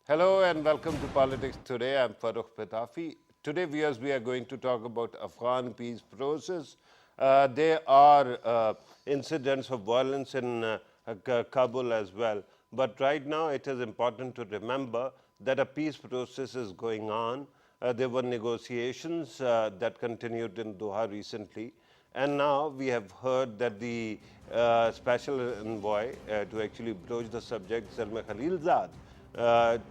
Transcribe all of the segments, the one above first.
Hello and welcome to Politics Today. I'm Farooq Patafi. Today, viewers, we are going to talk about Afghan peace process. There are incidents of violence in Kabul as well. But right now, it is important to remember that a peace process is going on. There were negotiations that continued in Doha recently. And now we have heard that the special envoy to actually broach the subject, Zalmay Khalilzad,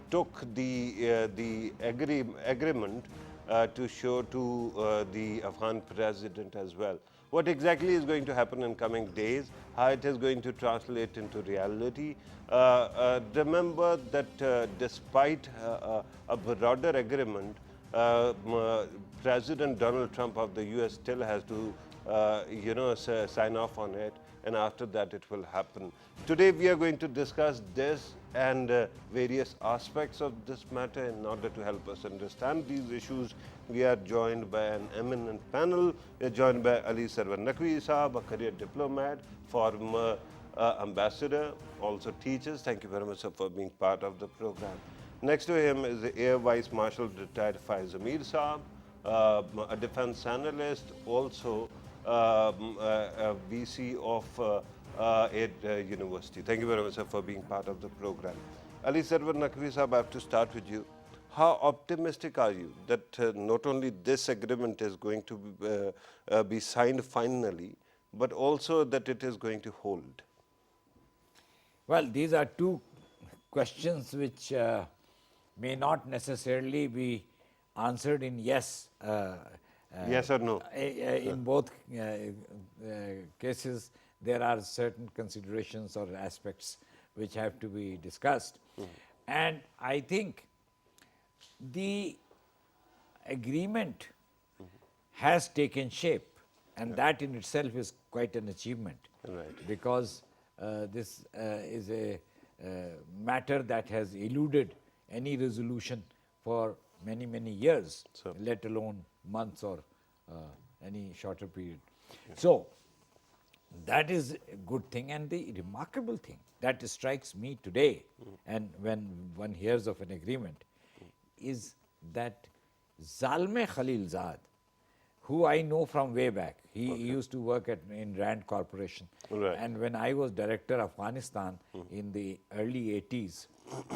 took the agreement to show to the Afghan president as well. What exactly is going to happen in coming days, how it is going to translate into reality. Remember that despite a broader agreement, President Donald Trump of the US still has to sign off on it, and after that it will happen. Today we are going to discuss this and various aspects of this matter. In order to help us understand these issues, we are joined by an eminent panel. We are joined by Ali Sarwar Naqvi Saab, a career diplomat, former ambassador, also teaches. Thank you very much, sir, for being part of the program. Next to him is the Air Vice Marshal retired Faiz Amir Saab, a defense analyst, also a VC of University. Thank you very much, sir, for being part of the program. Ali Sarwar Naqvi Saab, I have to start with you. How optimistic are you that not only this agreement is going to be signed finally, but also that it is going to hold? Well, these are two questions which may not necessarily be answered in yes. Yes or no? In both cases, there are certain considerations or aspects which have to be discussed. And I think the agreement has taken shape, and that in itself is quite an achievement. Right. Because this is a matter that has eluded any resolution for many, many years, let alone months or any shorter period. So, that is a good thing, and the remarkable thing that strikes me today, and when one hears of an agreement, is that Zalmay Khalilzad, who I know from way back, he used to work in Rand Corporation. Right. And when I was director of Afghanistan in the early 80s,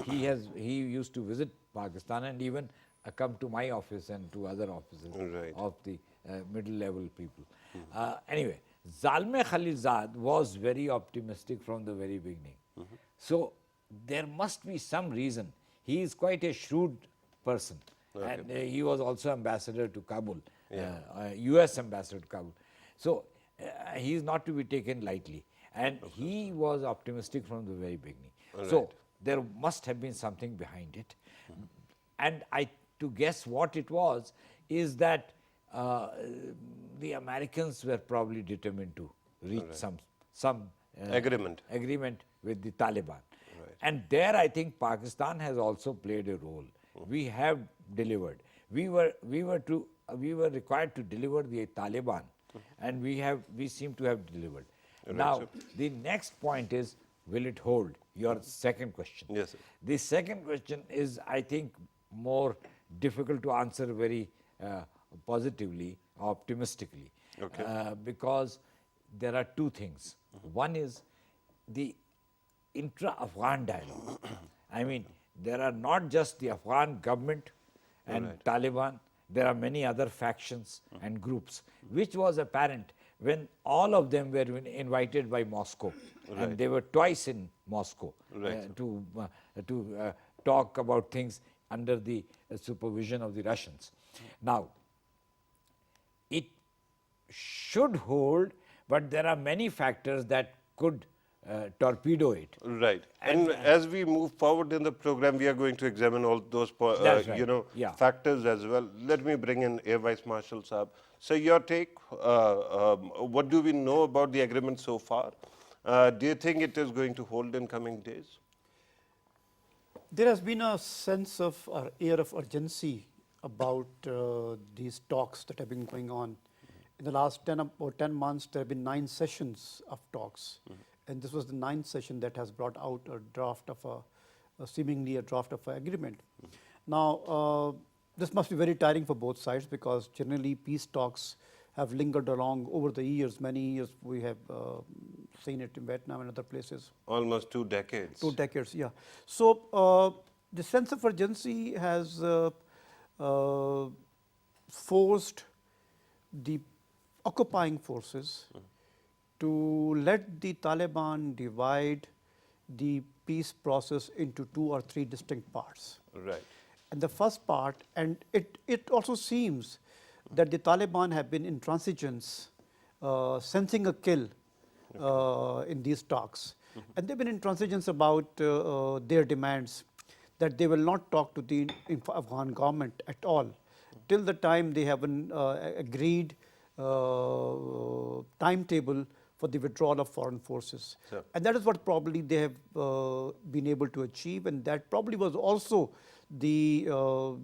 he used to visit Pakistan and even come to my office and to other offices of the middle level people. Anyway, Zalmay Khalilzad was very optimistic from the very beginning. So there must be some reason. He is quite a shrewd person. And he was also ambassador to Kabul, US ambassador to Kabul. So he is not to be taken lightly. And he was optimistic from the very beginning. So there must have been something behind it. And to guess what it was is that the Americans were probably determined to reach some agreement with the Taliban. And there I think Pakistan has also played a role. We have delivered. We were required to deliver the Taliban, and we seem to have delivered. Now, the next point is, will it hold? Your second question. Yes, sir. The second question is, I think, more difficult to answer very positively, optimistically, because there are two things. One is the intra-Afghan dialogue. I mean, there are not just the Afghan government and Taliban, there are many other factions and groups, which was apparent when all of them were invited by Moscow, and they were twice in Moscow to talk about things under the supervision of the Russians. Now, it should hold, but there are many factors that could torpedo it. Right. And as we move forward in the program, we are going to examine all those factors as well. Let me bring in Air Vice Marshal Saab. So your take, what do we know about the agreement so far? Do you think it is going to hold in coming days? There has been a sense of air of urgency about these talks that have been going on. In the last 10 months, there have been 9 sessions of talks. And this was the 9th session that has brought out a draft of seemingly a draft of an agreement. Now, this must be very tiring for both sides because generally peace talks have lingered along over the years. Many years we have seen it in Vietnam and other places. Almost 2 decades. 2 decades, yeah. So the sense of urgency has forced the occupying forces to let the Taliban divide the peace process into 2 or 3 distinct parts. Right. And the first part, and it also seems that the Taliban have been intransigence, sensing a kill in these talks. And they've been intransigence about their demands that they will not talk to the Afghan government at all till the time they have an agreed timetable for the withdrawal of foreign forces. Sure. And that is what probably they have been able to achieve, and that probably was also the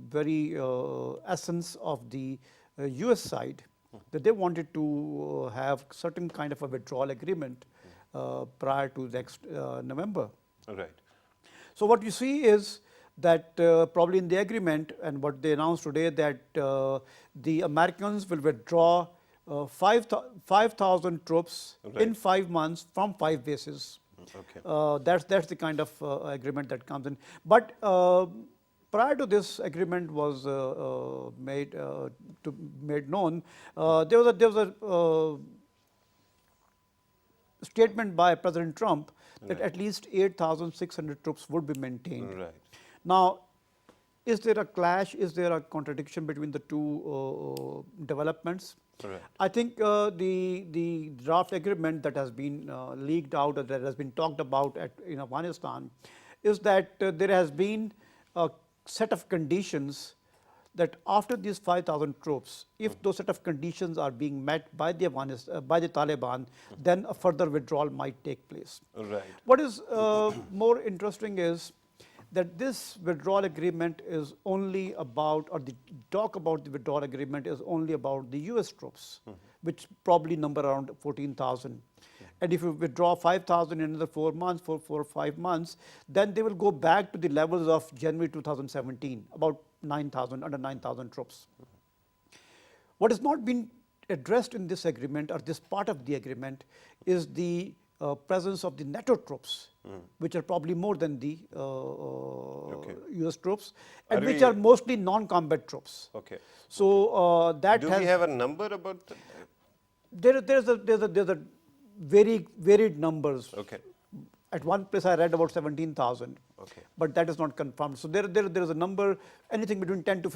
very essence of the US side, that they wanted to have certain kind of a withdrawal agreement prior to next November. Right. So what you see is that probably in the agreement, and what they announced today, that the Americans will withdraw 5,000 troops in 5 months from 5 bases. Okay. That's the kind of agreement that comes in. But prior to this agreement was made known, there was a statement by President Trump that at least 8,600 troops would be maintained. Right. Now, is there a clash? Is there a contradiction between the two developments? Correct. I think the draft agreement that has been leaked out, or that has been talked about in Afghanistan, is that there has been a set of conditions that after these 5,000 troops, if those set of conditions are being met by the Taliban, then a further withdrawal might take place. Right. What is more interesting is that this withdrawal agreement is only about, or the talk about the withdrawal agreement is only about the US troops, which probably number around 14,000. And if you withdraw 5,000 in another 4 months, 4 or 5 months, then they will go back to the levels of January 2017, about 9,000, under 9,000 troops. What has not been addressed in this agreement, or this part of the agreement, is the presence of the NATO troops, which are probably more than the US troops, and which are mostly non-combat troops. Okay. So that Do has. we have a number about that? There's a very varied numbers. Okay. At one place I read about 17,000. Okay. But that is not confirmed. So there is a number, anything between 10 to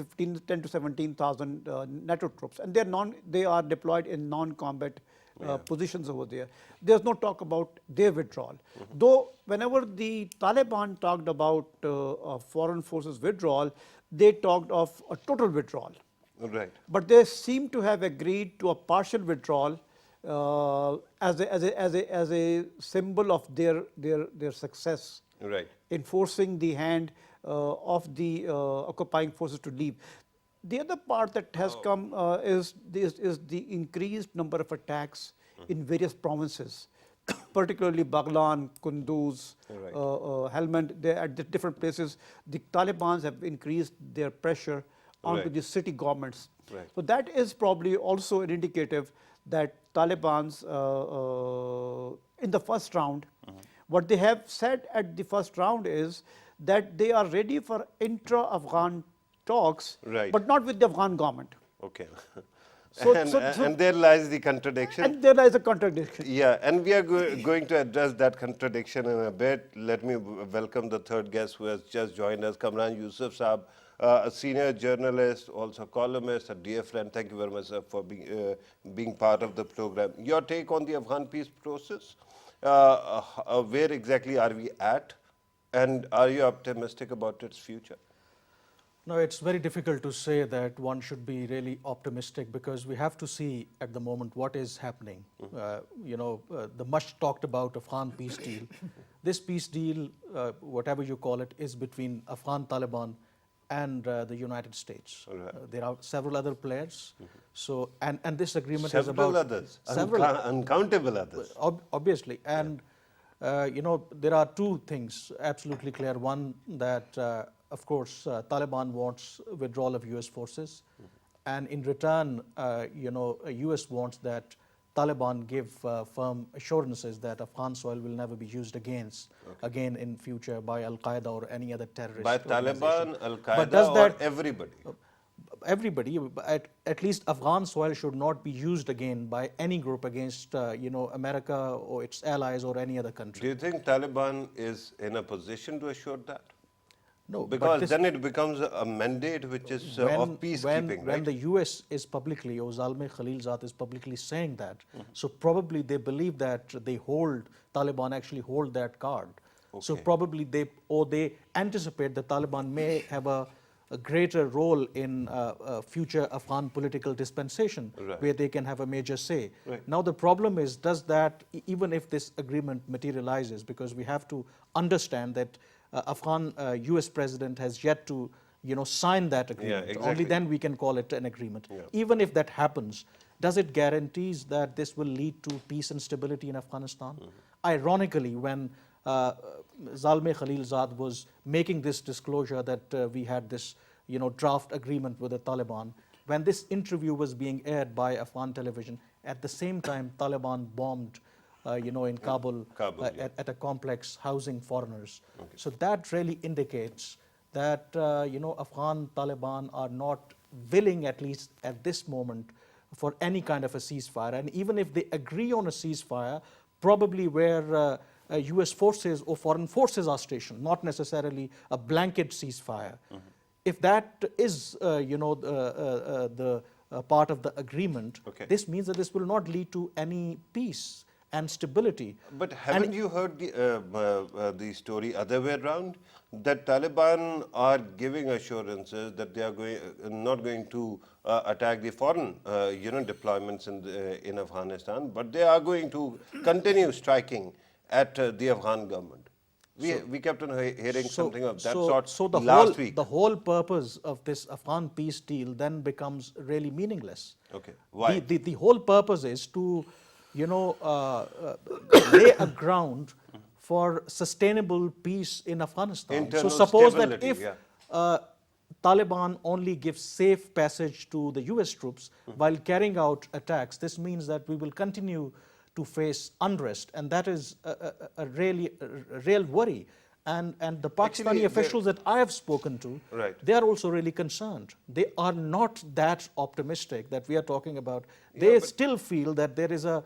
17,000 NATO troops, and they are deployed in non-combat positions over there. There's no talk about their withdrawal. Though whenever the Taliban talked about foreign forces withdrawal, they talked of a total withdrawal. Right. But they seem to have agreed to a partial withdrawal as a symbol of their success. Right. In forcing the hand of the occupying forces to leave. The other part that has come is the increased number of attacks in various provinces, particularly Baghlan, Kunduz, Helmand. At the different places, the Taliban have increased their pressure onto the city governments. Right. So that is probably also an indicative that Taliban's in the first round, what they have said at the first round is that they are ready for intra-Afghan talks, but not with the Afghan government. Okay. So, and there lies the contradiction. And there lies a contradiction. Yeah, and we are going to address that contradiction in a bit. Let me welcome the third guest who has just joined us, Kamran Yusuf Saab, a senior journalist, also columnist, a dear friend. Thank you very much, sir, for being part of the program. Your take on the Afghan peace process? Where exactly are we at? And are you optimistic about its future? No, it's very difficult to say that one should be really optimistic because we have to see at the moment what is happening. The much talked about Afghan peace deal. This peace deal, whatever you call it, is between Afghan Taliban and the United States. There are several other players. So, and this agreement is about several others, uncountable others. Obviously, and there are two things absolutely clear. One, that of course Taliban wants withdrawal of US forces, and in return, US wants that Taliban give firm assurances that Afghan soil will never be used again in future by Al-Qaeda or any other terrorist By organization. Taliban, Al-Qaeda, does or that, everybody? everybody, at least Afghan soil should not be used again by any group against America or its allies or any other country. Do you think Taliban is in a position to assure that? No, because then it becomes a mandate which is of peacekeeping, when right? the US is publicly, or Zalmay Khalilzad is publicly saying that, so probably they believe that Taliban actually hold that card. So probably they anticipate that Taliban may have a greater role in future Afghan political dispensation, where they can have a major say. Now the problem is, does that, even if this agreement materializes, because we have to understand that Afghan US president has yet to sign that agreement. exactly. Only then we can call it an agreement. Even if that happens, does it guarantees that this will lead to peace and stability in Afghanistan? Ironically, when Zalmay Khalilzad was making this disclosure that we had this draft agreement with the Taliban, when this interview was being aired by Afghan television, at the same time Taliban bombed in Kabul, at a complex housing foreigners. So that really indicates that Afghan Taliban are not willing, at least at this moment, for any kind of a ceasefire. And even if they agree on a ceasefire, probably where US forces or foreign forces are stationed, not necessarily a blanket ceasefire. If that is the part of the agreement, this means that this will not lead to any peace and stability. But haven't you heard the story other way around? That Taliban are giving assurances that they are not going to attack the foreign deployments in Afghanistan, but they are going to continue striking at the Afghan government. We kept on hearing something of that sort last week. The whole purpose of this Afghan peace deal then becomes really meaningless. Okay, why? The whole purpose is to lay a ground for sustainable peace in Afghanistan. Internal so suppose that stability, if Taliban only gives safe passage to the US troops while carrying out attacks, this means that we will continue to face unrest, and that is a real worry. And the Pakistani officials that I have spoken to, they are also really concerned. They are not that optimistic that we are talking about. They still feel that there is a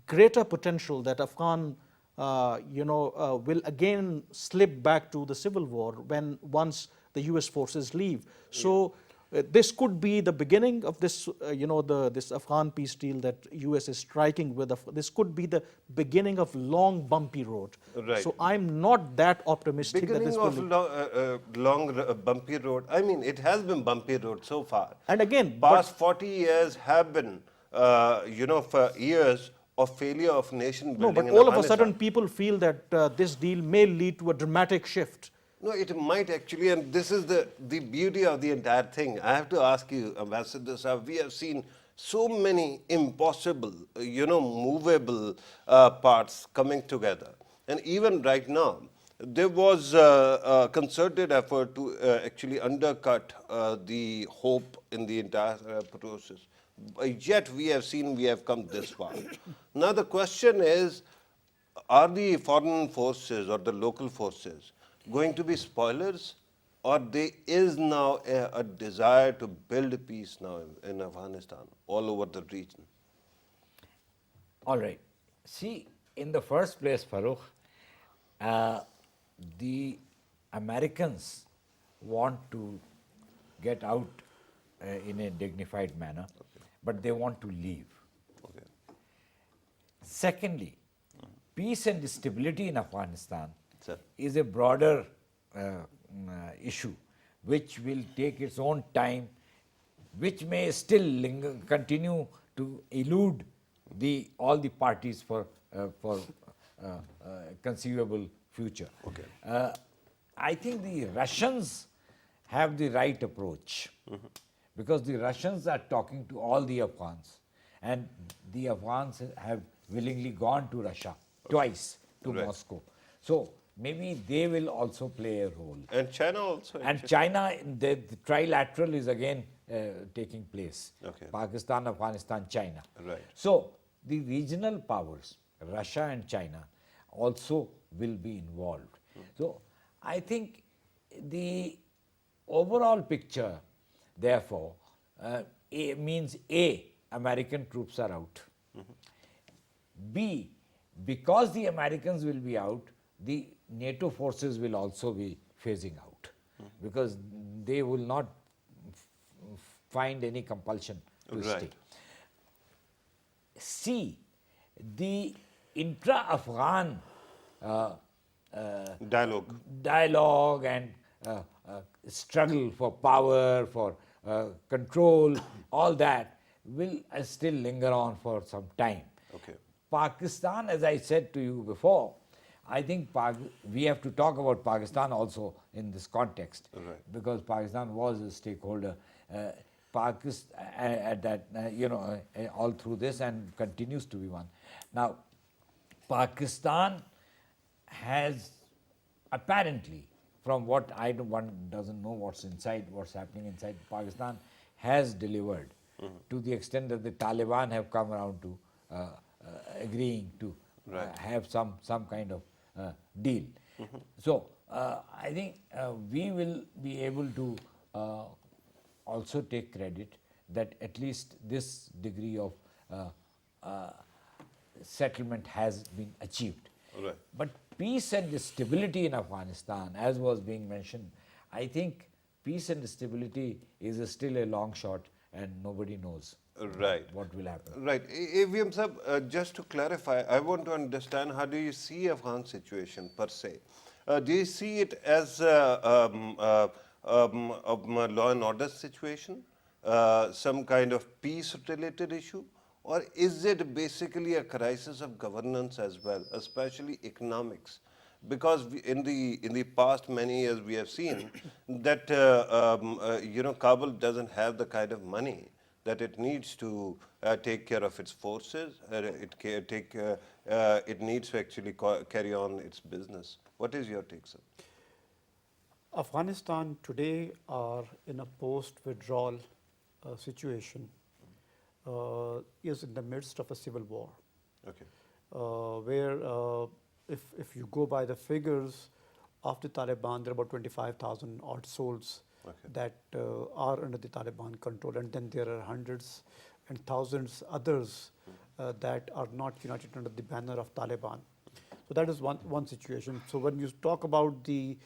greater potential that Afghan will again slip back to the civil war once the US forces leave. So this could be the beginning of this, this Afghan peace deal that US is striking with. This could be the beginning of long, bumpy road. So I'm not that optimistic that this will... Beginning of long, bumpy road. I mean, it has been bumpy road so far. And again, past 40 years have been, for years of failure of nation building. No, but all of a sudden people feel that this deal may lead to a dramatic shift. No, it might actually, and this is the beauty of the entire thing. I have to ask you, Ambassador Saab, we have seen so many impossible, movable parts coming together. And even right now, there was a concerted effort to actually undercut the hope in the entire process. Yet we have come this far. Now the question is, are the foreign forces or the local forces going to be spoilers, or there is now a desire to build peace now in Afghanistan, all over the region? All right. See, in the first place, Farooq, the Americans want to get out in a dignified manner, but they want to leave. Secondly, peace and stability in Afghanistan is a broader issue, which will take its own time, which may still continue to elude all the parties for conceivable future. I think the Russians have the right approach, because the Russians are talking to all the Afghans, and the Afghans have willingly gone to Russia twice to Right. Moscow. So maybe they will also play a role. And China also. And China, the trilateral is again taking place. Okay. Pakistan, Afghanistan, China. Right. So the regional powers, Russia and China, also will be involved. So I think the overall picture, therefore, means A, American troops are out. B, because the Americans will be out, the NATO forces will also be phasing out, because they will not find any compulsion to Right. stay. C, the intra-Afghan dialogue and struggle for power, for control, all that will still linger on for some time. Okay. Pakistan, as I said to you before, I think we have to talk about Pakistan also in this context, Right. because Pakistan was a stakeholder. Pakistan at that, all through this, and continues to be one. Now, Pakistan has apparently, from what one doesn't know what's happening inside, Pakistan has delivered to the extent that the Taliban have come around to agreeing to have some kind of deal. So I think we will be able to also take credit that at least this degree of settlement has been achieved. Right. But peace and stability in Afghanistan, as was being mentioned, I think peace and stability is still a long shot, and nobody knows Right. what will happen. Right. AVM sir, just to clarify, I want to understand, how do you see Afghan situation per se? Do you see it as a law and order situation, some kind of peace-related issue, or is it basically a crisis of governance as well, especially economics? Because in the past many years we have seen that Kabul doesn't have the kind of money that it needs to take care of its forces. It needs to actually carry on its business. What is your take, sir? Afghanistan today are in a post-withdrawal situation, is in the midst of a civil war, Okay. where if you go by the figures of the Taliban, there are about 25,000 odd souls that are under the Taliban control, and then there are hundreds and thousands others that are not united under the banner of Taliban. So that is one situation. So when you talk about the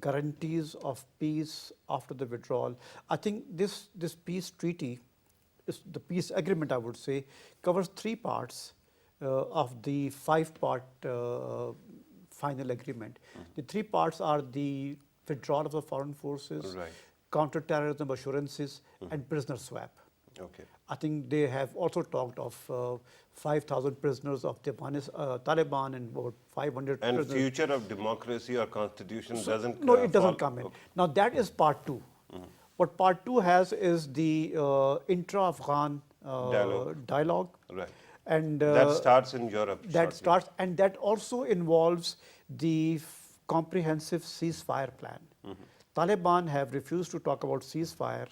guarantees of peace after the withdrawal, I think this peace treaty, the peace agreement, I would say, covers three parts of the five-part final agreement. The three parts are the withdrawal of the foreign forces, Right. counter-terrorism assurances, and prisoner swap. Okay. I think they have also talked of 5,000 prisoners of the Taliban and about 500 And prisoners. future of democracy or constitution doesn't No, it doesn't fall- come in. Okay. Now that is part two. What part two has is the intra-Afghan dialogue. Right. And That starts in Europe. that shortly. starts, and that also involves the comprehensive ceasefire plan. Taliban have refused to talk about ceasefire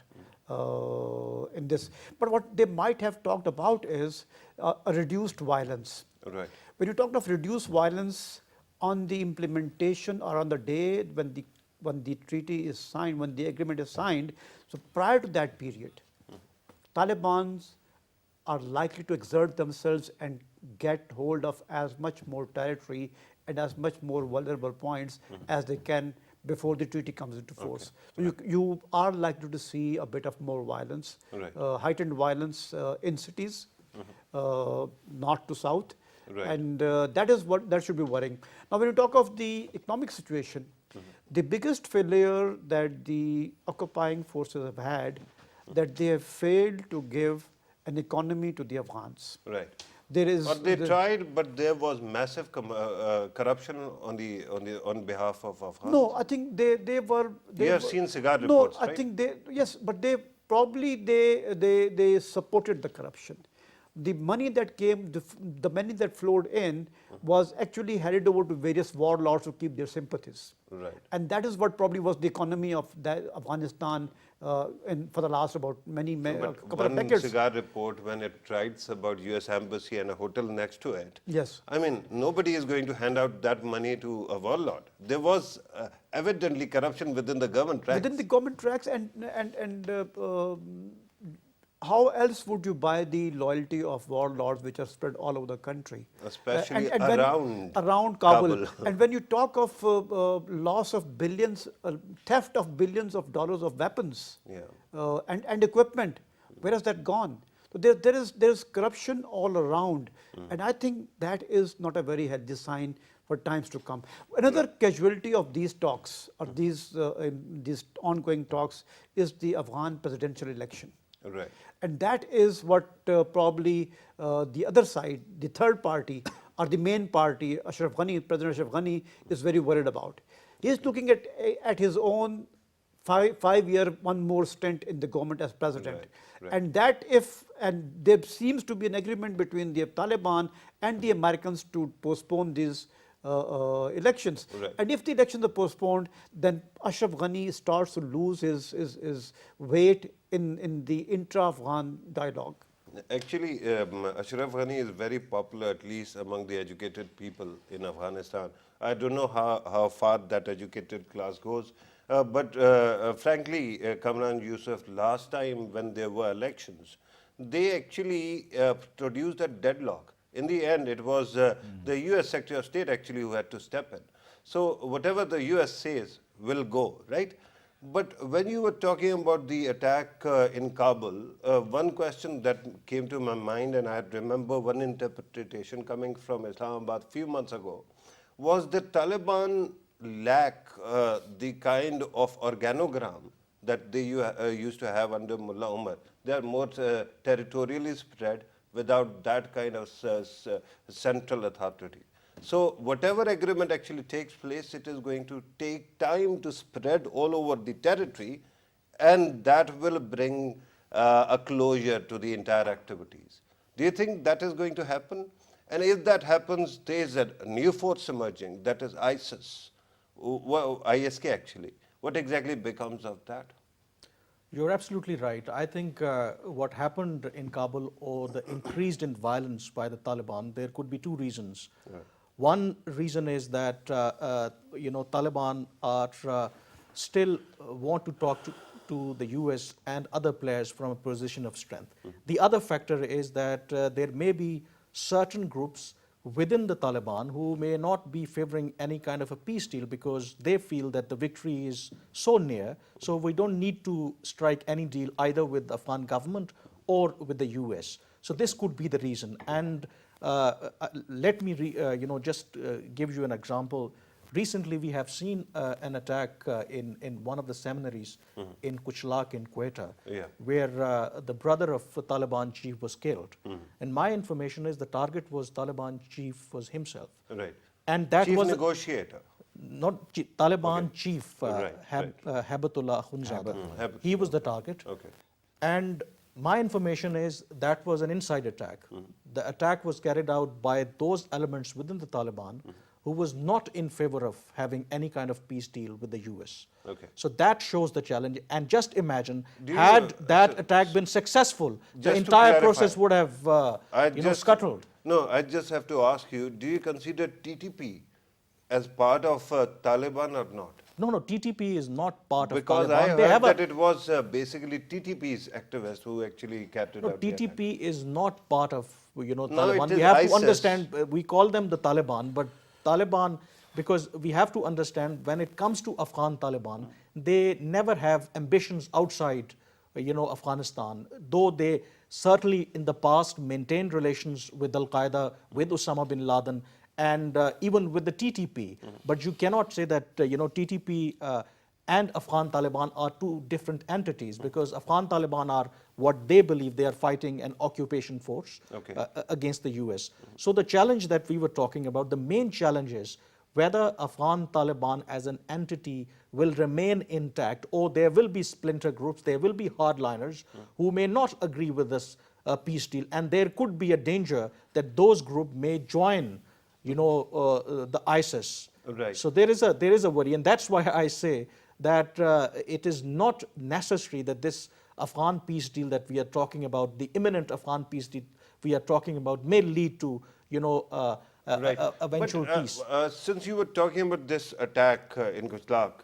in this, but what they might have talked about is a reduced violence. Right. When you talk of reduced violence on the implementation or on the day when the treaty is signed, when the agreement is signed, so prior to that period, Talibans are likely to exert themselves and get hold of as much more territory and as much more vulnerable points as they can before the treaty comes into force. So you are likely to see a bit of more violence, Right. Heightened violence in cities, north to south, Right. and that should be worrying. Now, when you talk of the economic situation, the biggest failure that the occupying forces have had, that they have failed to give an economy to the Afghans. Right. There is Or they tried, but there was massive corruption on behalf of Afghans. No, I think they were. You have seen cigar no, reports, I right? think yes, but they probably they supported the corruption, the money that came, the money that flowed in was actually handed over to various warlords to keep their sympathies. Right. And that is what probably was the economy of Afghanistan for the last about couple of One decades. cigar report, when it writes about US Embassy and a hotel next to it, Yes. I mean, nobody is going to hand out that money to a warlord. There was evidently corruption within the government ranks. Within the government tracks, and how else would you buy the loyalty of warlords which are spread all over the country? Especially around Kabul. And when you talk of loss of billions, theft of billions of dollars of weapons and equipment, where has that gone? So there is corruption all around, and I think that is not a very healthy sign for times to come. Another casualty of these talks or these ongoing talks is the Afghan presidential election. Right. And that is what probably the other side, the third party, or the main party, Ashraf Ghani, President Ashraf Ghani, is very worried about. He is looking at his own five-year, one more stint in the government as president. Right. And there seems to be an agreement between the Taliban and the Americans to postpone these elections. Right. And if the elections are postponed, then Ashraf Ghani starts to lose his weight in the intra-Afghan dialogue. Actually, Ashraf Ghani is very popular, at least among the educated people in Afghanistan. I don't know how far that educated class goes. But frankly, Kamran Yusuf, last time when there were elections, they actually produced a deadlock. In the end, it was the US Secretary of State actually who had to step in. So whatever the US says will go, right? But when you were talking about the attack in Kabul, one question that came to my mind, and I remember one interpretation coming from Islamabad a few months ago, was the Taliban lack the kind of organogram that they used to have under Mullah Umar. They are more territorially spread without that kind of central authority. So whatever agreement actually takes place, it is going to take time to spread all over the territory, and that will bring a closure to the entire activities. Do you think that is going to happen? And if that happens, there is a new force emerging, that is ISIS, ISK actually. What exactly becomes of that? You're absolutely right. I think what happened in Kabul, or the increased in violence by the Taliban, there could be two reasons. Right. One reason is that Taliban are still want to talk to the US and other players from a position of strength. The other factor is that there may be certain groups within the Taliban who may not be favoring any kind of a peace deal because they feel that the victory is so near, so we don't need to strike any deal either with the Afghan government or with the US. So this could be the reason. And let me just give you an example. Recently, we have seen an attack in one of the seminaries in Kuchlak in Quetta, where the brother of the Taliban chief was killed. And my information is the target was Taliban chief was himself. Right. And that chief was negotiator. Not Taliban chief, Habatullah Khunzada. He was the target. Okay. And my information is that was an inside attack. The attack was carried out by those elements within the Taliban who was not in favor of having any kind of peace deal with the US. Okay. So that shows the challenge. And just imagine, had that attack been successful, the entire process would have scuttled. No, I just have to ask you, do you consider TTP as part of Taliban or not? No, TTP is not part of Taliban. Because I heard that it was basically TTP's activists who actually carried out the attack. TTP is not part of Taliban. No, we have ISIS. To understand, we call them the Taliban, but Taliban, because we have to understand when it comes to Afghan Taliban, they never have ambitions outside Afghanistan, though they certainly in the past maintained relations with Al-Qaeda, with Osama bin Laden, and even with the TTP. But you cannot say that TTP and Afghan Taliban are two different entities, because Afghan Taliban are what they believe they are fighting an occupation force against the US. So the challenge that we were talking about, the main challenge is whether Afghan Taliban as an entity will remain intact, or there will be splinter groups, there will be hardliners who may not agree with this peace deal, and there could be a danger that those groups may join, the ISIS. Right. So there is a worry, and that's why I say that it is not necessary that this Afghan peace deal that we are talking about, the imminent Afghan peace deal we are talking about, may lead to Right. eventual But, peace. since you were talking about this attack in Gujarat,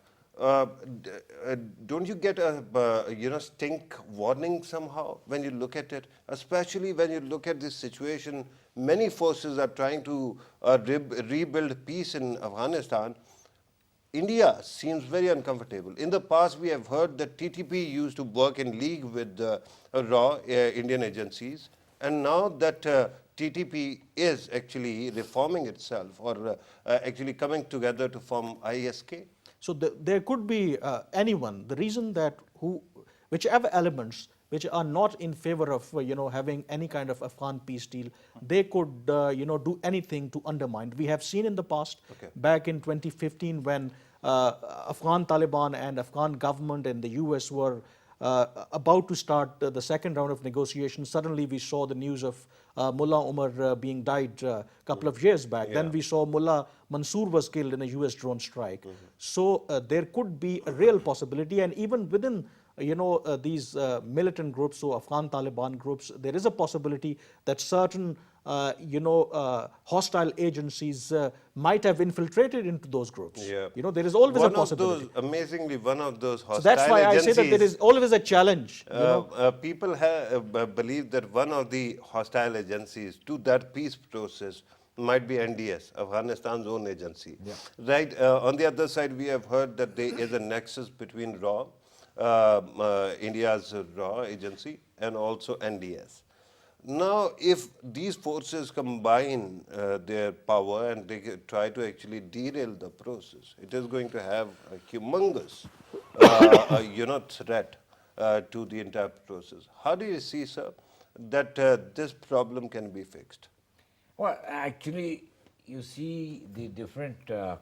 don't you get a stink warning somehow when you look at it? Especially when you look at this situation, many forces are trying to rebuild peace in Afghanistan. India seems very uncomfortable. In the past, we have heard that TTP used to work in league with RAW, Indian agencies, and now that TTP is actually reforming itself or actually coming together to form ISK. So there could be anyone. The reason that whichever elements which are not in favor of having any kind of Afghan peace deal, they could do anything to undermine. We have seen in the past, back in 2015, when Afghan Taliban and Afghan government and the US were about to start the second round of negotiations. Suddenly we saw the news of Mullah Umar being died a couple of years back. Then we saw Mullah Mansoor was killed in a US drone strike. So there could be a real possibility, and even within these militant groups, so Afghan Taliban groups, there is a possibility that certain hostile agencies might have infiltrated into those groups. Yeah. There is always a possibility. Amazingly, one of those hostile So that's why agencies, I say that there is always a challenge. people believe that one of the hostile agencies to that peace process might be NDS, Afghanistan's own agency. Right. On the other side, we have heard that there is a nexus between RAW, India's RAW agency, and also NDS. Now, if these forces combine their power and they try to actually derail the process, it is going to have a humongous, threat to the entire process. How do you see, sir, that this problem can be fixed? Well, actually, you see the different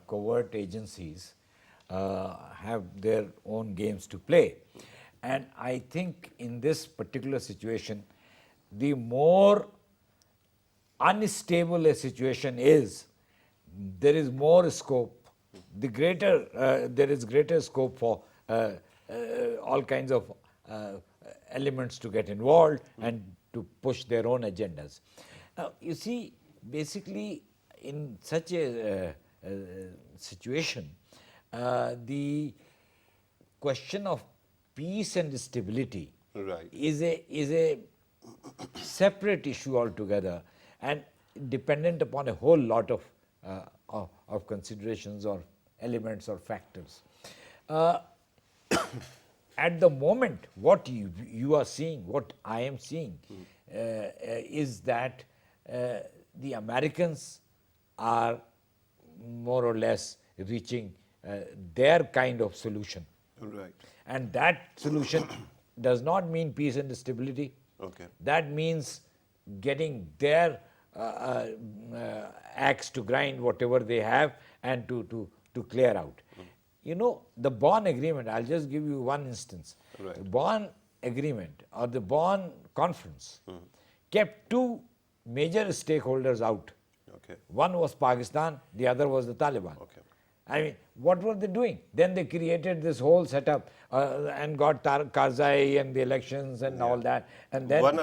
covert agencies have their own games to play. And I think in this particular situation, the more unstable a situation is, there is more scope. There is greater scope for all kinds of elements to get involved and to push their own agendas. Now, you see, basically, in such a situation, the question of peace and stability is a separate issue altogether, and dependent upon a whole lot of considerations or elements or factors. At the moment, what you are seeing, what I am seeing, is that the Americans are more or less reaching their kind of solution. Right. And that solution does not mean peace and stability. Okay. That means getting their axe to grind, whatever they have, and to clear out. The Bonn Agreement, I'll just give you one instance. Right. The Bonn Agreement or the Bonn Conference kept two major stakeholders out. Okay. One was Pakistan, the other was the Taliban. Okay. I mean, what were they doing? Then they created this whole setup and got Karzai and the elections and all that. And then one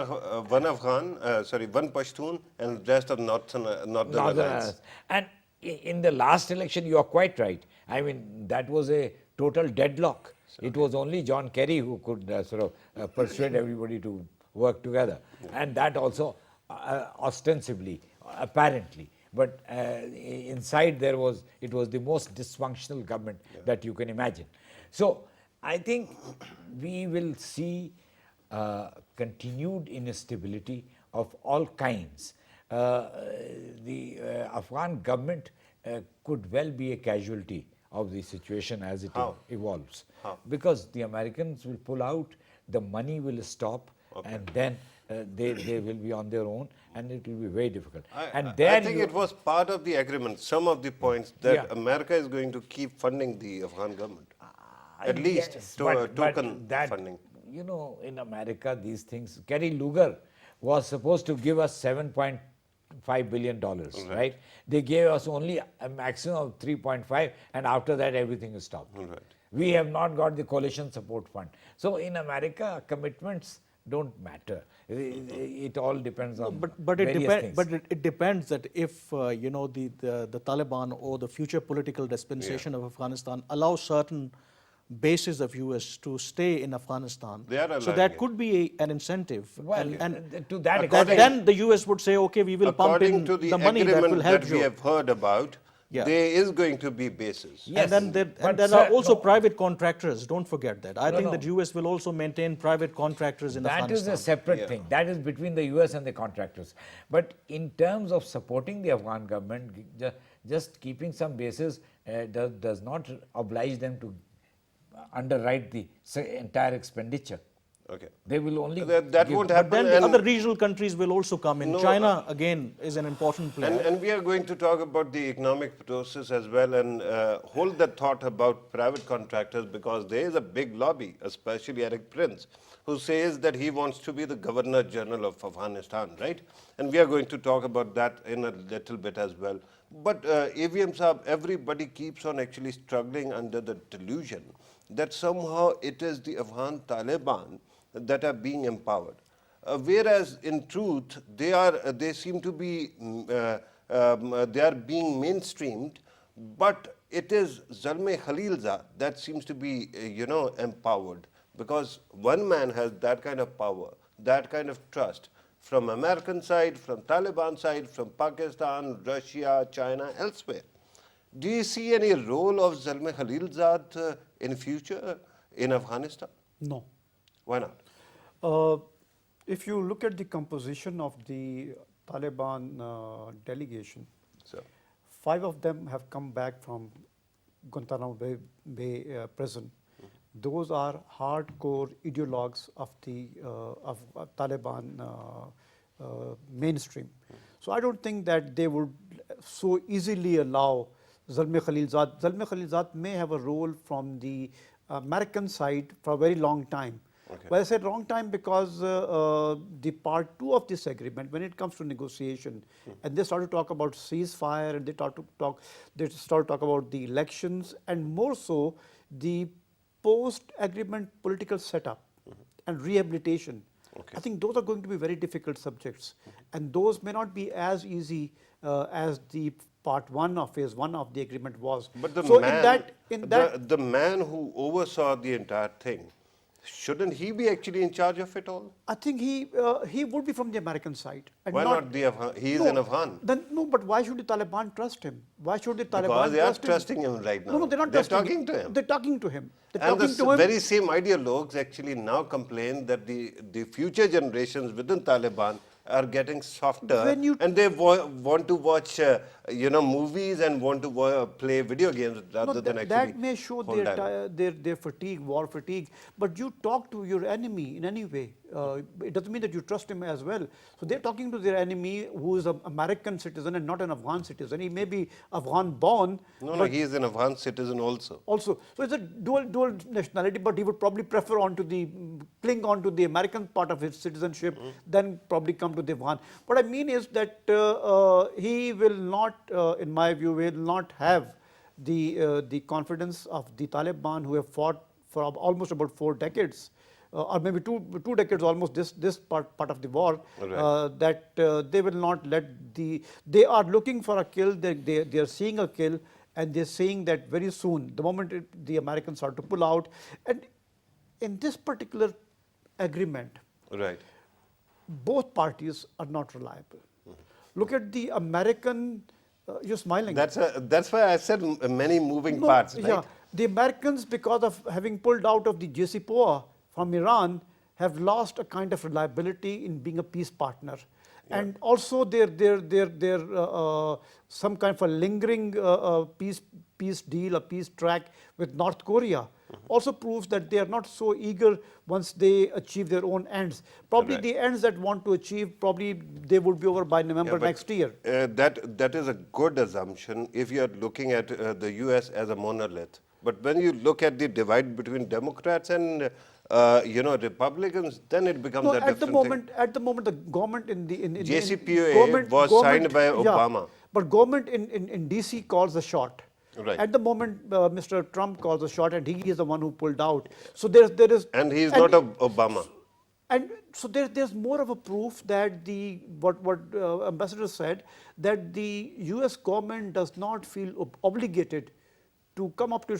Pashtun and rest of Northern Alliance. And in the last election, you are quite right. I mean, that was a total deadlock. It was only John Kerry who could persuade everybody to work together. And that also ostensibly, apparently. But inside it was the most dysfunctional government that you can imagine. So I think we will see continued instability of all kinds. The Afghan government could well be a casualty of the situation as it evolves. How? Because the Americans will pull out, the money will stop, and then they will be on their own, and it will be very difficult. I think it was part of the agreement, some of the points that America is going to keep funding the Afghan government. At least token funding. In America, these things, Kerry Lugar was supposed to give us $7.5 billion, right? They gave us only a maximum of 3.5, and after that everything is stopped. Right. We have not got the coalition support fund. So in America, commitments don't matter. It all depends on But it various depends. things. But it depends that if you know the Taliban or the future political dispensation of Afghanistan allows certain bases of US to stay in Afghanistan, They are so allowing that it. could be an incentive. Well, and to that According- extent, then the US would say, okay, we will pump According in to the the money that agreement will help that we you. have heard about, Yeah. there is going to be bases. yes, And then but there sir, are also no, private contractors. Don't forget that. I think no. that US will also maintain private contractors in that is Afghanistan. a separate Yeah. thing. That is between the US and the contractors. But in terms of supporting the Afghan government, just keeping some bases does not oblige them to underwrite the entire expenditure. Okay. They will only That give- won't But happen. then the and- other regional countries will also come in. No, China, again, is an important player. And we are going to talk about the economic process as well and hold that thought about private contractors because there is a big lobby, especially Eric Prince, who says that he wants to be the Governor General of Afghanistan, right? And we are going to talk about that in a little bit as well. But AVM Saab, everybody keeps on actually struggling under the delusion that somehow it is the Afghan Taliban that are being empowered. Whereas in truth, they seem to be, they are being mainstreamed, but it is Zalmay Khalilzad that seems to be, empowered. Because one man has that kind of power, that kind of trust, from American side, from Taliban side, from Pakistan, Russia, China, elsewhere. Do you see any role of Zalmay Khalilzad in future in Afghanistan? No. Why not? If you look at the composition of the Taliban delegation, So, 5 of them have come back from Guantanamo Bay prison. Those are hardcore ideologues of the Taliban mainstream. So I don't think that they would so easily allow Zalmay Khalilzad. Zalmay Khalilzad may have a role from the American side for a very long time. Okay. Well, I said wrong time because the part 2 of this agreement, when it comes to negotiation, and they start to talk about ceasefire, and they start to talk about the elections, and more so the post-agreement political setup and rehabilitation. Okay. I think those are going to be very difficult subjects, and those may not be as easy as the part 1 of phase 1 of the agreement was. but the so man, in that the man who oversaw the entire thing, shouldn't he be actually in charge of it all? I think he would be from the American side. And Why not the Afghan? He is No, an Afghan. Then no, but why should the Taliban trust him? Why should the Taliban Because they are trust him? trusting him right now. No, they're not They're trusting talking to him. They're talking to him. They're And talking the to him. very same ideologues actually now complain that the future generations within Taliban are getting softer When you- and they want to watch movies and want to play video games rather No, than that actually may show hold dialogue. their fatigue, war fatigue. But you talk to your enemy in any way. It doesn't mean that you trust him as well. So they're talking to their enemy who is an American citizen and not an Afghan citizen. He may be Afghan born. No, he is an Afghan citizen also. Also, so it's a dual nationality, but he would probably prefer cling on to the American part of his citizenship, than probably come to the Afghan. What I mean is that he will not, in my view, will not have the confidence of the Taliban, who have fought for almost about 4 decades. Or maybe two decades almost this part of the war, Right. that they will not let they are looking for a kill, they are seeing a kill, and they're saying that very soon, the moment the Americans start to pull out. And in this particular agreement, Right. both parties are not reliable. Look at the American, you're smiling. That's why I said many moving No, parts, right? Yeah, the Americans, because of having pulled out of the JCPOA from Iran, have lost a kind of reliability in being a peace partner. And also their some kind of a lingering peace deal, a peace track with North Korea also proves that they are not so eager once they achieve their own ends. Probably Right. the ends that want to achieve, probably they would be over by November Yeah, but, next year. That is a good assumption if you are looking at the US as a monolith. But when you look at the divide between Democrats and Republicans, then it becomes No, a different thing. at the moment, the government in JCPOA was signed by Obama. But government in DC calls the shot. Right. At the moment, Mr. Trump calls the shot, and he is the one who pulled out. So there is, And he is not Obama. and so there's more of a proof that what Ambassador said, that the U.S. government does not feel obligated to come up to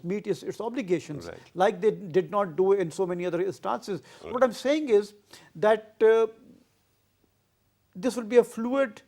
meet its obligations, Right. like they did not do in so many other instances. Right. What I'm saying is that this will be a fluid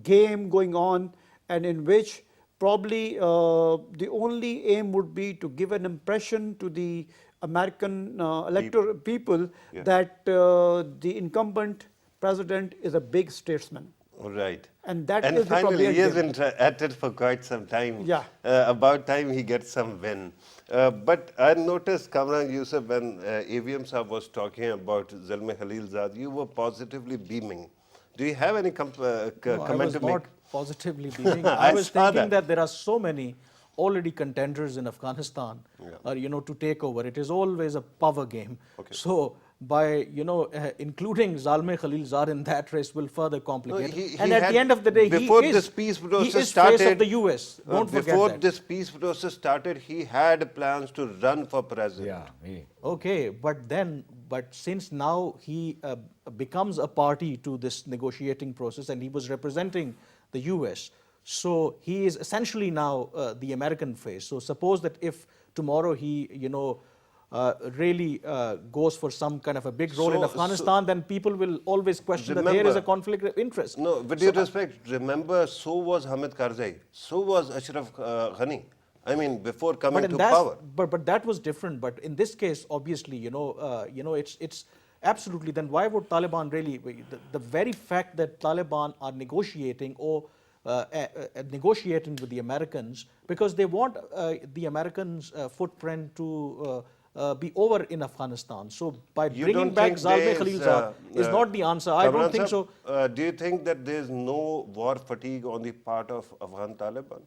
game going on, and in which probably the only aim would be to give an impression to the American electoral people Yeah. that the incumbent president is a big statesman. Right. And that and is the finally, probably he has end been at it for quite some time. Yeah. About time he gets some win. But I noticed, Kamran Yusuf, when AVM Saab was talking about Zalmay Khalilzad, you were positively beaming. Do you have any comment No, I was to not make? positively beaming. I I was saw thinking that. that there are so many already contenders in Afghanistan, to take over. It is always a power game. Okay. So by including Zalmay Khalilzad in that race will further complicate. he and at had- the end of the day, before he this is peace he process is face started, of the US. Don't forget before that. this peace process started, he had plans to run for president. Yeah. Okay, but since now he becomes a party to this negotiating process, and he was representing the US, so he is essentially now the American face. So suppose that if tomorrow he, really goes for some kind of a big role in So- Afghanistan, then people will always question that there is a Remember- conflict of interest. No, with due respect, remember, so was Hamid Karzai, so was Ashraf Ghani. I mean, before coming But to in that, power. but that was different. But in this case, obviously, it's absolutely. Then why would Taliban really? The very fact that Taliban are negotiating or negotiating with the Americans because they want the Americans' footprint to be over in Afghanistan. So by You bringing don't back think Zalmay there's, Khalilzad is not the answer. I Kamran don't think Sahab, so. Do you think that there's no war fatigue on the part of Afghan Taliban?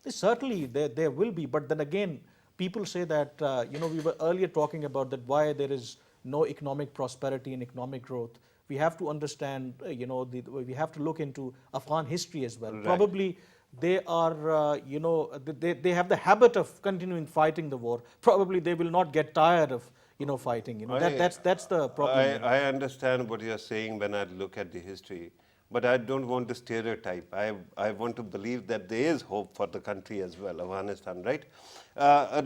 Certainly, there will be, but then again, people say that, we were earlier talking about that why there is no economic prosperity and economic growth. We have to understand, we have to look into Afghan history as well. Right. Probably they are, they have the habit of continuing fighting the war. Probably they will not get tired of, fighting. That's the problem. I understand what you're saying when I look at the history, but I don't want to stereotype. I want to believe that there is hope for the country as well, Afghanistan, right?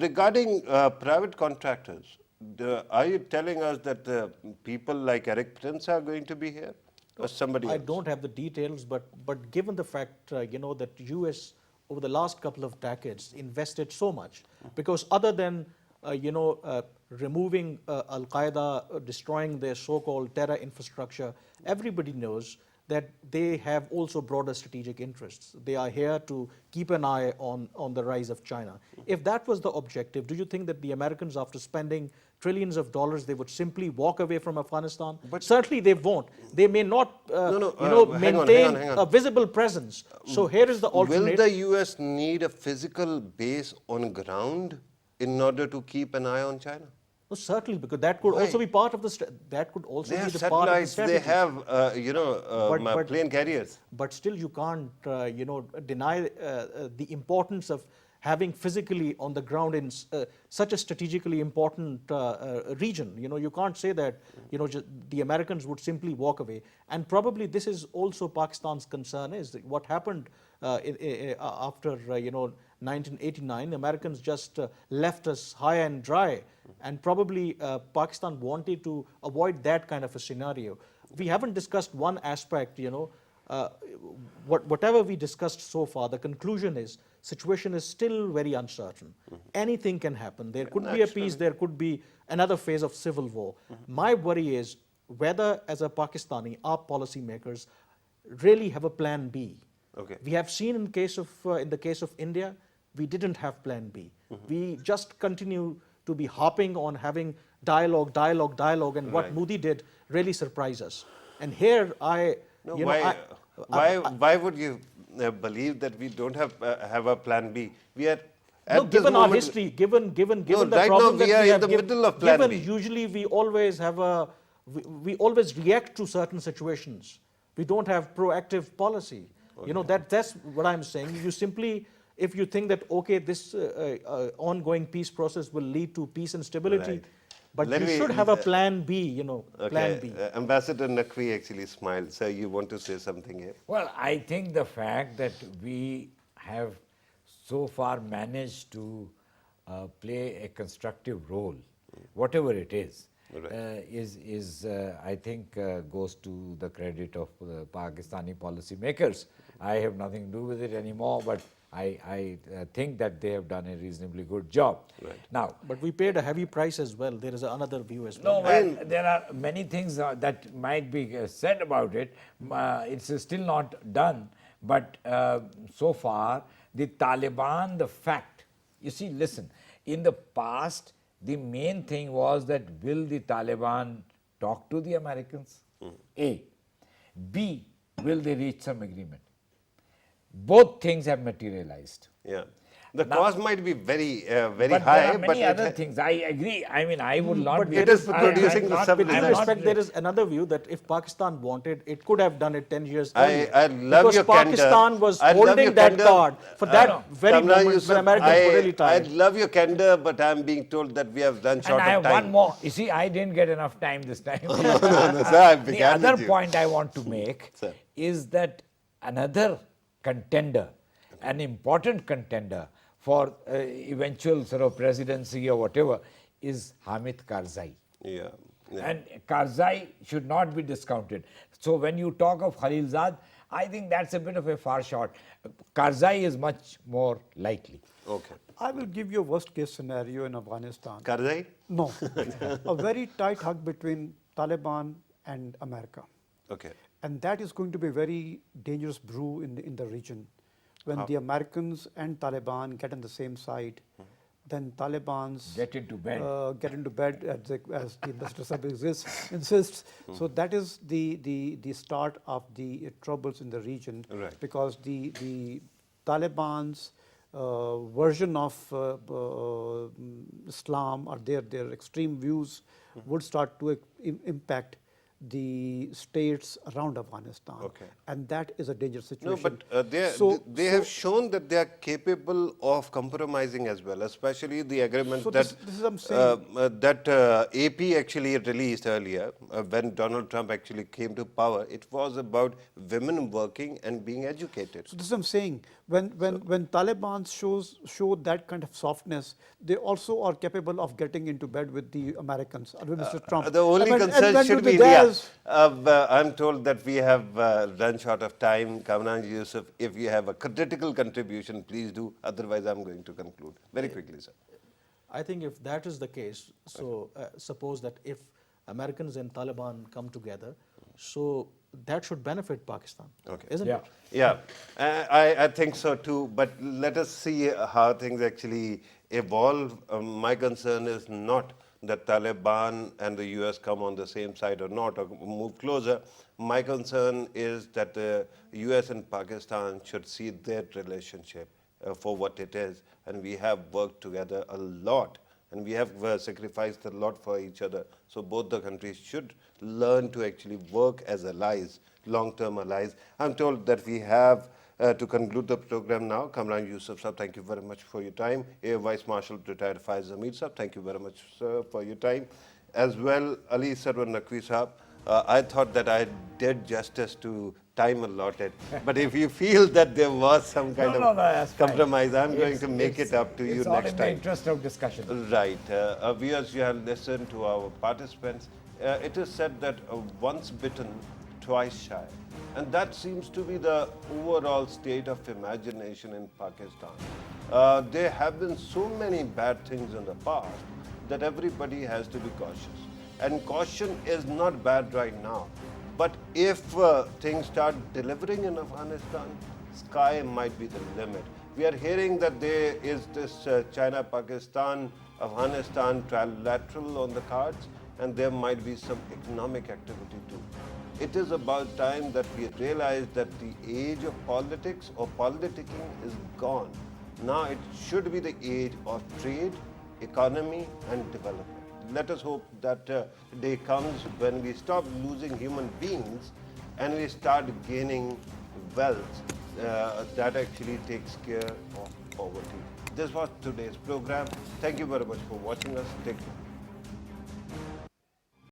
Regarding private contractors, are you telling us that people like Eric Prince are going to be here? Or somebody I else? don't have the details, but given the fact, that US over the last couple of decades invested so much, because other than, removing Al-Qaeda, destroying their so-called terror infrastructure, everybody knows that they have also broader strategic interests. They are here to keep an eye on the rise of China. If that was the objective, do you think that the Americans, after spending trillions of dollars, they would simply walk away from Afghanistan? But certainly they won't. They may not, hang maintain on. a visible presence. So here is the alternate. Will the US need a physical base on ground in order to keep an eye on China? No, certainly, because that could also be part of the. That could also They be have the part of the satellites, strategy. they have plane carriers. But still, you can't, deny the importance of having physically on the ground in such a strategically important region. You can't say that, the Americans would simply walk away. And probably this is also Pakistan's concern, is that what happened after, 1989, Americans just left us high and dry. And probably Pakistan wanted to avoid that kind of a scenario. We haven't discussed one aspect, whatever we discussed so far, the conclusion is situation is still very uncertain. Anything can happen. There could be a peace, there could be another phase of civil war. My worry is whether, as a Pakistani, our policymakers really have a plan B. Okay. We have seen in the case of India, we didn't have plan B. We just continue to be hopping on having dialogue, and what Modi did really surprised us. And here Why would you believe that we don't have a plan B? We are At No, this given our moment- history, given the right now problem we that are we in have, the middle of Plan given B. usually we always have we always react to certain situations. We don't have proactive policy. You know, that's what I'm saying. You simply, if you think that, okay, this ongoing peace process will lead to peace and stability, Right. but Let you me- should have a plan B, you know, plan Okay, B. Ambassador Naqvi actually smiled. Sir, you want to say something here? Well, I think the fact that we have so far managed to play a constructive role, whatever it is, I think goes to the credit of the Pakistani policymakers. I have nothing to do with it anymore, but I think that they have done a reasonably good job. Right. Now, But we paid a heavy price as well. There is another view as no, well. well, there are many things that might be said about it. It's still not done, but so far, the Taliban, the fact, you see, listen, in the past, the main thing was that will the Taliban talk to the Americans? A. B. Will they reach some agreement? Both things have materialized. Yeah. The Now- cost might be very But high, there are many it other things. I agree. I mean, I would not But be. it is I- producing I'm the not- stability. In I'm With not- respect, there is another view that if Pakistan wanted, it could have done it 10 years I earlier. love because your candor. Pakistan was I love your holding that candor. card for that no. very Kamran moment Yusuf, when Americans were really I tired. love your candor, but I'm being told that we have run short And I of have time. one more. You see, I didn't get enough time this time. No, sir, I The began other with you. point I want to make Sir. is that another contender, an important contender for eventual sort of presidency or whatever, is Hamid Karzai. Yeah. yeah. And Karzai should not be discounted. So when you talk of Khalilzad, I think that's a bit of a far shot. Karzai is much more likely. Okay. I will give you a worst case scenario in Afghanistan. Karzai? No, a very tight hug between Taliban and America. Okay. And that is going to be a very dangerous brew in the region. When the Americans and Taliban get on the same side, then Taliban's Get into bed. Get into bed, as the Ambassador Sahib insists. So that is the start of the troubles in the region, Right. because the Taliban's version of Islam or their extreme views would start to impact the states around Afghanistan. Okay. And that is a dangerous No, situation. but they have shown that they are capable of compromising as well, especially the agreement So that this is what I'm saying. that AP actually released earlier when Donald Trump actually came to power. It was about women working and being educated. So this is what I'm saying. When Taliban show that kind of softness, they also are capable of getting into bed with the Americans, with Mr. Trump. The only And when concern should do be the India. Daz- I'm told that we have run short of time. Kamran Yusuf, if you have a critical contribution, please do. Otherwise, I'm going to conclude. Very quickly, sir. I think if that is the case, so suppose that if Americans and Taliban come together, so that should benefit Pakistan, Okay. isn't Yeah. it? Yeah, I think so too. But let us see how things actually evolve. My concern is not that Taliban and the US come on the same side or not, or move closer. My concern is that the US and Pakistan should see their relationship for what it is. And we have worked together a lot. And we have sacrificed a lot for each other. So both the countries should learn to actually work as allies, long-term allies. I'm told that we have to conclude the program now. Kamran Yusuf sir, thank you very much for your time. Air Vice Marshal retired Faiz Zamir sir, thank you very much sir for your time. As well, Ali Sarwar Naqvi sahab, I thought that I did justice to time allotted. But if you feel that there was some kind No, that's of fine. compromise, I'm going It's- to make it's- it up to you it's all next in the time. interest of discussion. Right. Viewers, you have listened to our participants. It is said that once bitten, twice shy. And that seems to be the overall state of imagination in Pakistan. There have been so many bad things in the past that everybody has to be cautious. And caution is not bad right now. But if things start delivering in Afghanistan, sky might be the limit. We are hearing that there is this China-Pakistan, Afghanistan trilateral on the cards, and there might be some economic activity too. It is about time that we realize that the age of politics or politicking is gone. Now it should be the age of trade, economy, and development. Let us hope that day comes when we stop losing human beings and we start gaining wealth that actually takes care of poverty. This was today's program. Thank you very much for watching us. Take care.